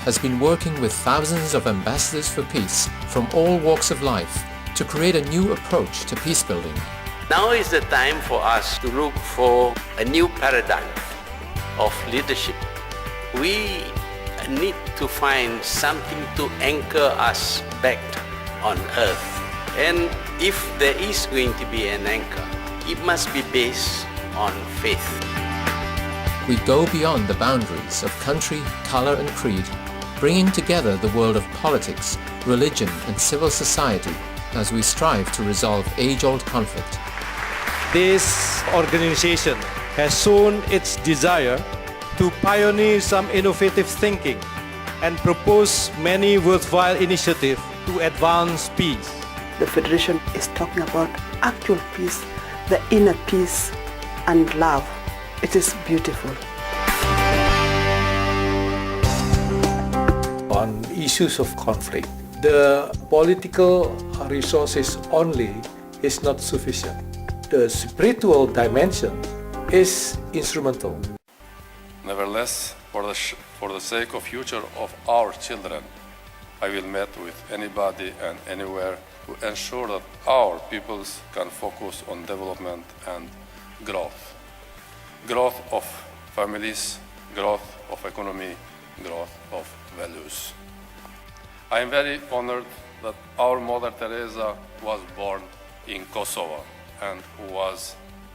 has been working with thousands of ambassadors for peace from all walks of life to create a new approach to peace building. Now is the time for us to look for a new paradigm of leadership. We need to find something to anchor us back on earth. And if there is going to be an anchor, it must be based on faith. We go beyond the boundaries of country, color and creed, bringing together the world of politics, religion and civil society as we strive to resolve age-old conflict. This organization has shown its desire to pioneer some innovative thinking and propose many worthwhile initiatives to advance peace. The Federation is talking about actual peace, the inner peace and love. It is beautiful. On issues of conflict, the political resources only is not sufficient. The spiritual dimension is instrumental. Nevertheless, for the sake of future of our children, I will meet with anybody and anywhere to ensure that our peoples can focus on development and growth. Growth of families, growth of economy, growth of values. I am very honored that our Mother Teresa was born in Kosovo and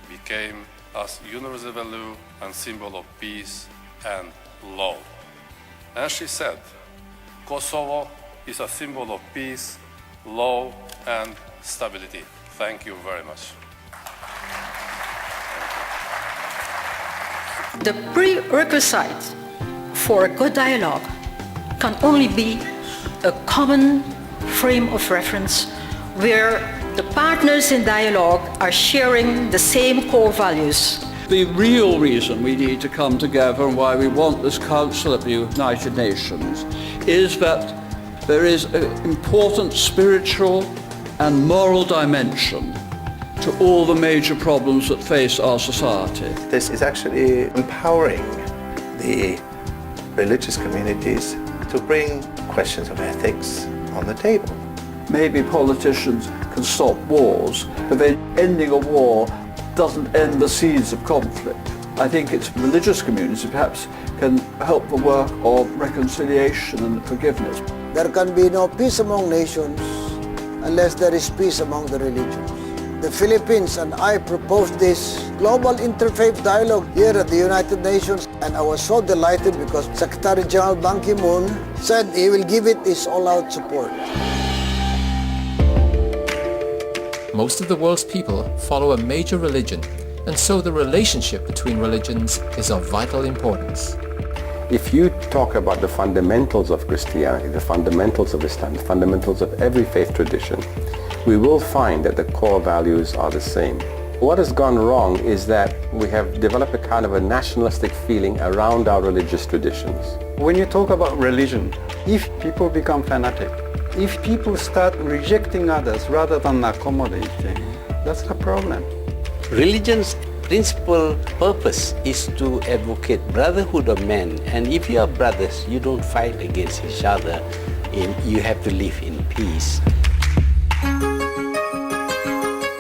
became as universal value and symbol of peace and love. And she said, Kosovo is a symbol of peace, love and stability. Thank you very much. The prerequisite for a good dialogue can only be a common frame of reference where the partners in dialogue are sharing the same core values. The real reason we need to come together and why we want this Council of the United Nations is that there is an important spiritual and moral dimension to all the major problems that face our society. This is actually empowering the religious communities to bring questions of ethics on the table. Maybe politicians can stop wars, but then ending a war doesn't end the seeds of conflict. I think it's religious communities perhaps can help the work of reconciliation and forgiveness. There can be no peace among nations unless there is peace among the religions. The Philippines and I proposed this global interfaith dialogue here at the United Nations, and I was so delighted because Secretary General Ban Ki-moon said he will give it his all-out support. Most of the world's people follow a major religion, and so the relationship between religions is of vital importance. If you talk about the fundamentals of Christianity, the fundamentals of Islam, the fundamentals of every faith tradition, we will find that the core values are the same. What has gone wrong is that we have developed a kind of a nationalistic feeling around our religious traditions. When you talk about religion, if people become fanatic, if people start rejecting others rather than accommodating, that's the problem. Religion's principal purpose is to advocate brotherhood of men, and if you are brothers, you don't fight against each other, and you have to live in peace.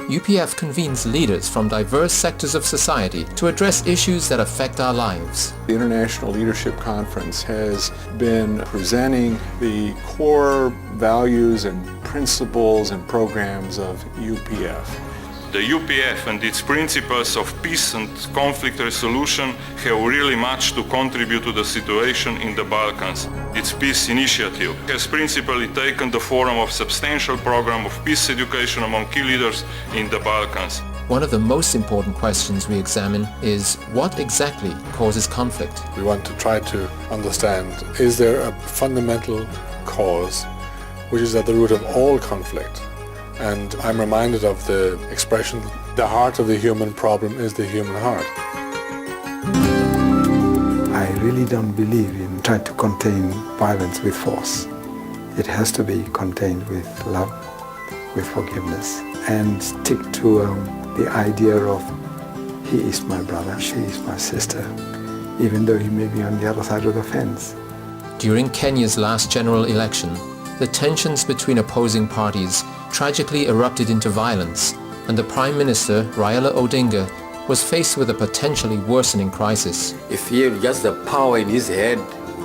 UPF convenes leaders from diverse sectors of society to address issues that affect our lives. The International Leadership Conference has been presenting the core values and principles and programs of UPF. The UPF and its principles of peace and conflict resolution have really much to contribute to the situation in the Balkans. Its peace initiative has principally taken the form of a substantial program of peace education among key leaders in the Balkans. One of the most important questions we examine is what exactly causes conflict? We want to try to understand, is there a fundamental cause which is at the root of all conflict? And I'm reminded of the expression, the heart of the human problem is the human heart. I really don't believe in trying to contain violence with force. It has to be contained with love, with forgiveness, and stick to the idea of he is my brother, she is my sister, even though he may be on the other side of the fence. During Kenya's last general election, the tensions between opposing parties tragically erupted into violence, and the Prime Minister, Raila Odinga, was faced with a potentially worsening crisis. If he had just the power in his head,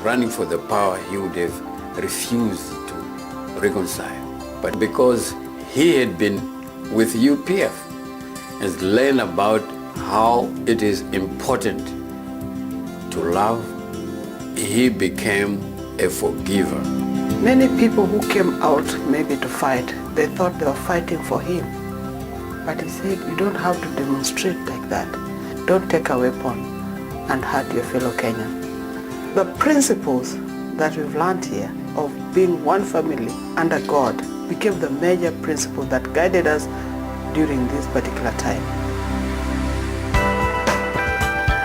running for the power, he would have refused to reconcile. But because he had been with UPF, has learned about how it is important to love, he became a forgiver. Many people who came out maybe to fight, they thought they were fighting for him. But he said, you don't have to demonstrate like that. Don't take a weapon and hurt your fellow Kenyan. The principles that we've learned here of being one family under God became the major principle that guided us during this particular time.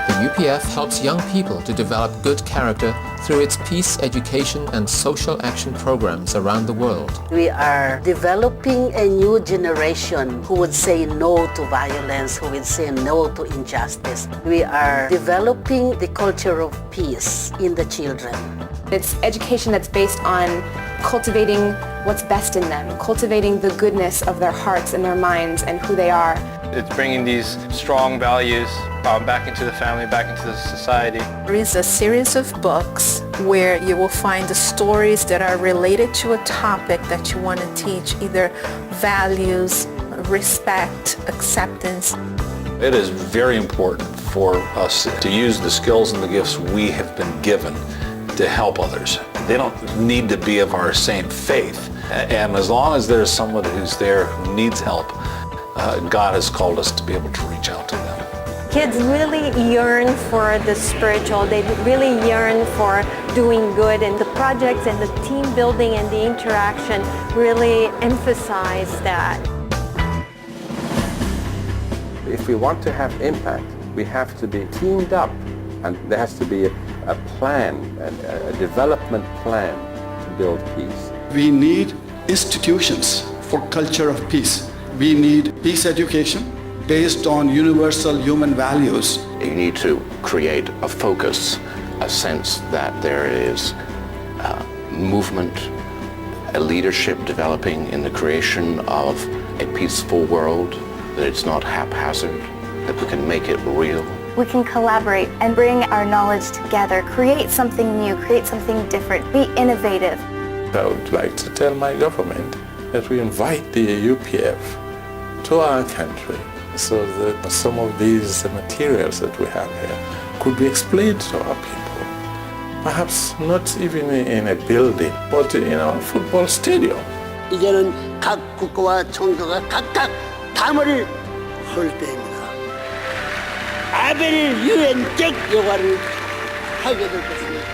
The UPF helps young people to develop good character through its peace, education and social action programs around the world. We are developing a new generation who would say no to violence, who would say no to injustice. We are developing the culture of peace in the children. It's education that's based on cultivating what's best in them, cultivating the goodness of their hearts and their minds and who they are. It's bringing these strong values back into the family, back into the society. There is a series of books where you will find the stories that are related to a topic that you want to teach, either values, respect, acceptance. It is very important for us to use the skills and the gifts we have been given to help others. They don't need to be of our same faith. And as long as there's someone who's there who needs help, God has called us to be able to reach out to them. Kids really yearn for the spiritual. They really yearn for doing good, and the projects and the team building and the interaction really emphasize that. If we want to have impact, we have to be teamed up, and there has to be a plan, a development plan to build peace. We need institutions for culture of peace. We need peace education based on universal human values. You need to create a focus, a sense that there is a movement, a leadership developing in the creation of a peaceful world, that it's not haphazard, that we can make it real. We can collaborate and bring our knowledge together, create something new, create something different, be innovative. I would like to tell my government that we invite the UPF to our country so that some of these materials that we have here could be explained to our people. Perhaps not even in a building, but in a football stadium. 이제는 각 국가와 종교가 각각 담을 헐 때입니다. 아벨의 유엔적 역할을 하게 될 것입니다.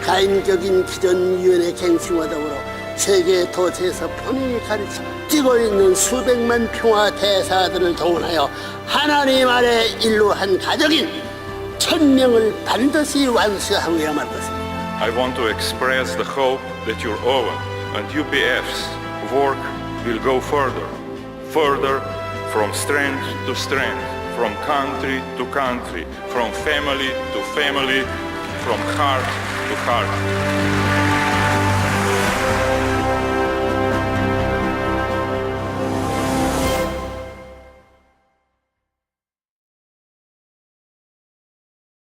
가인적인 기존 유엔의 갱신과 더불어 세계 도처에서 편히 가르치고 있는 수백만 평화 대사들을 동원하여 하나님 아래 일루한 가족인 1000명을 반드시 완수하고야 말 것입니다. I want to express the hope that your own and UPF's work will go further, further from strength to strength, from country to country, from family to family, from heart to heart.